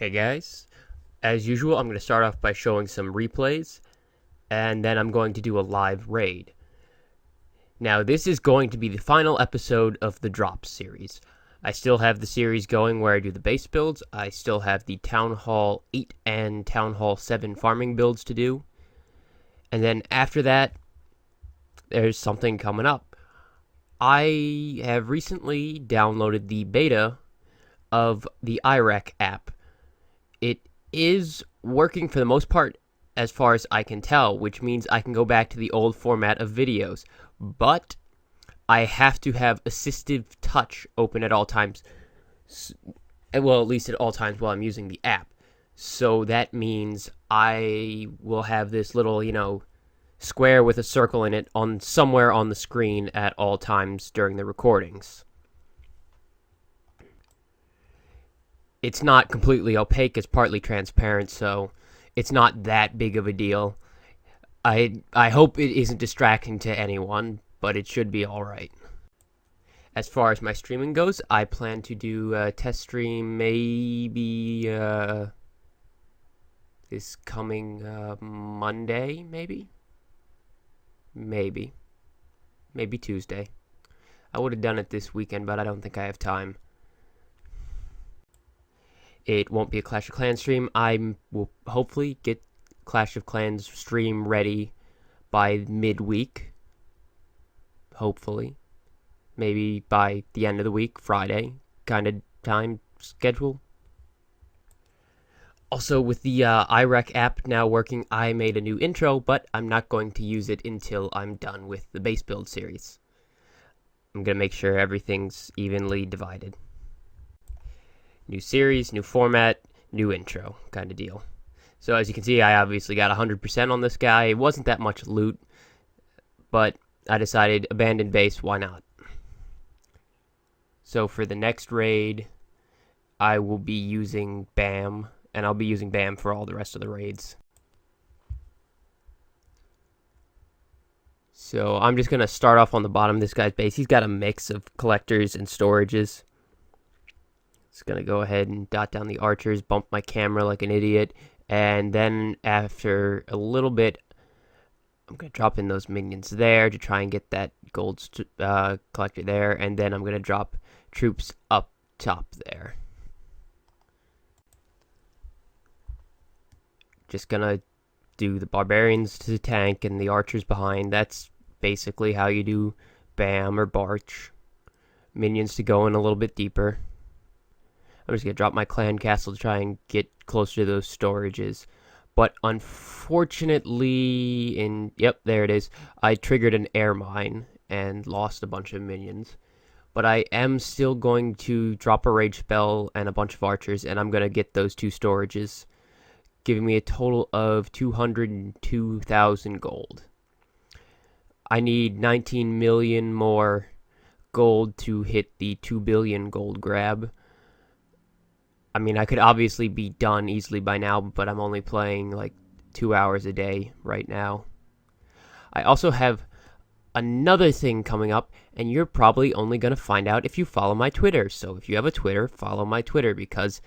Hey guys, as usual I'm going to start off by showing some replays, and then I'm going to do a live raid. Now this is going to be the final episode of the Drops series. I still have the series going where I do the base builds. I still have the Town Hall 8 and Town Hall 7 farming builds to do. And then after that, there's something coming up. I have recently downloaded the beta of the IREC app. It is working for the most part as far as I can tell, which means I can go back to the old format of videos. But I have to have assistive touch open at all times. Well, at least at all times while I'm using the app. So that means I will have this little, square with a circle in it on somewhere on the screen at all times during the recordings. It's not completely opaque, it's partly transparent, so it's not that big of a deal. I hope it isn't distracting to anyone, but it should be alright. As far as my streaming goes, I plan to do a test stream maybe this coming Monday, maybe Tuesday. I would have done it this weekend, but I don't think I have time. It won't be a Clash of Clans stream. I will hopefully get Clash of Clans stream ready by midweek. Hopefully. Maybe by the end of the week, Friday kind of time schedule. Also, with the IREC app now working, I made a new intro, but I'm not going to use it until I'm done with the base build series. I'm going to make sure everything's evenly divided. New series, new format, new intro kind of deal. So as you can see, I obviously got 100% on this guy. It wasn't that much loot, but I decided abandoned base, why not? So for the next raid, I will be using BAM, and I'll be using BAM for all the rest of the raids. So I'm just going to start off on the bottom of this guy's base. He's got a mix of collectors and storages. Just going to go ahead and dot down the archers, bump my camera like an idiot, and then after a little bit, I'm going to drop in those minions there to try and get that gold collector there, and then I'm going to drop troops up top there. Just going to do the barbarians to the tank and the archers behind. That's basically how you do BAM or Barch. Minions to go in a little bit deeper. I'm just going to drop my clan castle to try and get closer to those storages. But unfortunately, yep, there it is. I triggered an air mine and lost a bunch of minions. But I am still going to drop a rage spell and a bunch of archers, and I'm going to get those two storages, giving me a total of 202,000 gold. I need 19 million more gold to hit the 2 billion gold grab. I mean, I could obviously be done easily by now, but I'm only playing like 2 hours a day right now. I also have another thing coming up, and you're probably only going to find out if you follow my Twitter. So if you have a Twitter, follow my Twitter, because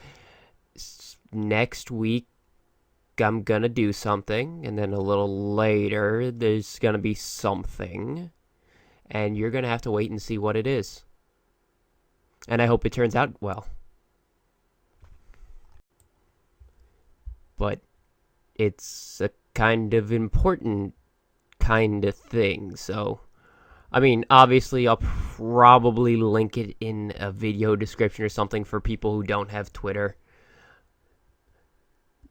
next week I'm going to do something, and then a little later there's going to be something, and you're going to have to wait and see what it is. And I hope it turns out well. But it's a kind of important kind of thing, so I mean, obviously I'll probably link it in a video description or something for people who don't have Twitter.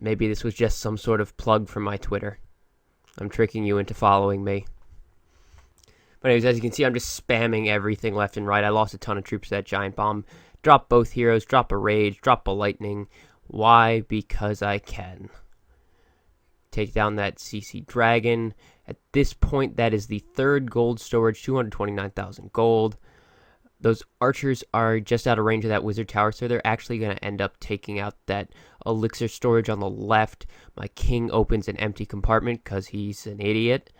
Maybe this was just some sort of plug for my Twitter. I'm tricking you into following me. But anyways, as you can see, I'm just spamming everything left and right. I lost a ton of troops to that giant bomb. Drop both heroes, drop a rage, drop a lightning. Why? Because I can. Take down that CC dragon. At this point, that is the third gold storage, 229,000 gold. Those archers are just out of range of that wizard tower, so they're actually going to end up taking out that elixir storage on the left. My king opens an empty compartment because he's an idiot.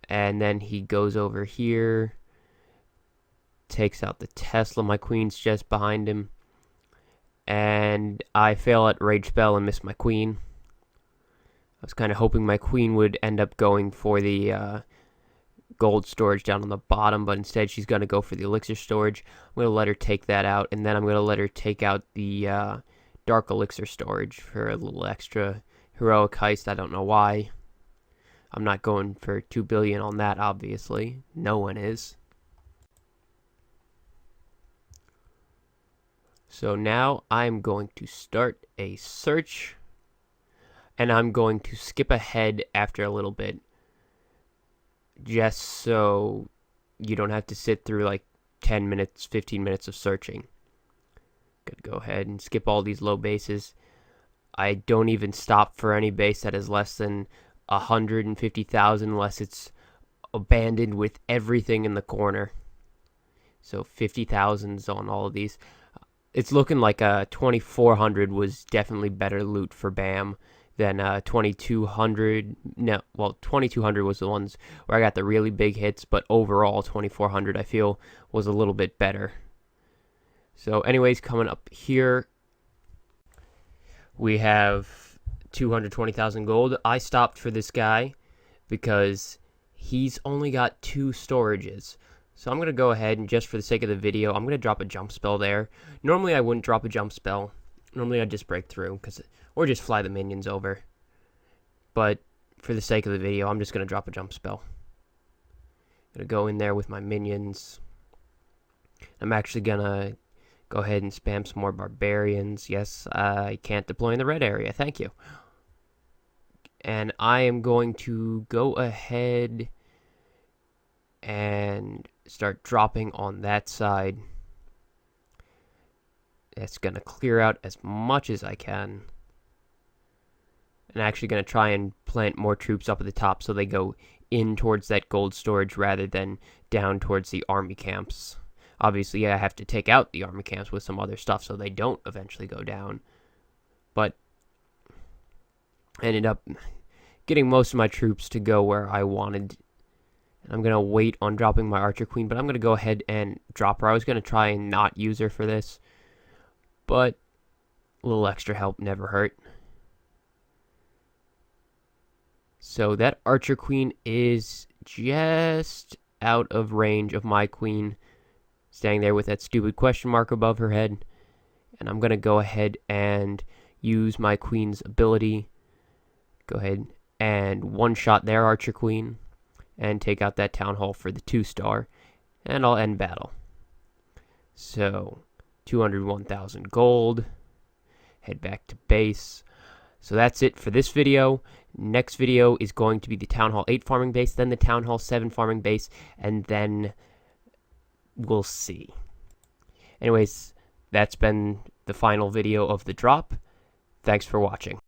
And then he goes over here, takes out the Tesla. My queen's just behind him. and I fail at rage spell and miss my queen. I was kind of hoping my queen would end up going for the gold storage down on the bottom, but instead she's going to go for the elixir storage. I'm going to let her take that out, and then I'm going to let her take out the dark elixir storage for a little extra heroic heist. I don't know why. I'm not going for 2 billion on that, obviously. No one is. So now I'm going to start a search, and I'm going to skip ahead after a little bit, just so you don't have to sit through like 10 minutes, 15 minutes of searching. Gonna go ahead and skip all these low bases. I don't even stop for any base that is less than 150,000 unless it's abandoned with everything in the corner. So 50,000s on all of these. It's looking like 2,400 was definitely better loot for BAM than 2,200. No, well, 2,200 was the ones where I got the really big hits, but overall 2,400 I feel was a little bit better. So anyways, coming up here, we have 220,000 gold. I stopped for this guy because he's only got 2 storages. So I'm going to go ahead and just for the sake of the video, I'm going to drop a jump spell there. Normally I wouldn't drop a jump spell. Normally I'd just break through, or just fly the minions over. But for the sake of the video, I'm just going to drop a jump spell. I'm going to go in there with my minions. I'm actually going to go ahead and spam some more barbarians. Yes, I can't deploy in the red area. Thank you. And I am going to go ahead and start dropping on that side. It's going to clear out as much as I can. And actually going to try and plant more troops up at the top so they go in towards that gold storage rather than down towards the army camps. Obviously, yeah, I have to take out the army camps with some other stuff so they don't eventually go down. But I ended up getting most of my troops to go where I wanted. I'm going to wait on dropping my archer queen, but I'm going to go ahead and drop her. I was going to try and not use her for this, but a little extra help never hurt. So that archer queen is just out of range of my queen, standing there with that stupid question mark above her head. And I'm going to go ahead and use my queen's ability. Go ahead and one-shot their archer queen and take out that town hall for the 2-star. And I'll end battle. So 201,000 gold. Head back to base. So that's it for this video. Next video is going to be the Town Hall 8 farming base, then the Town Hall 7 farming base, and then we'll see. Anyways, that's been the final video of the drop. Thanks for watching.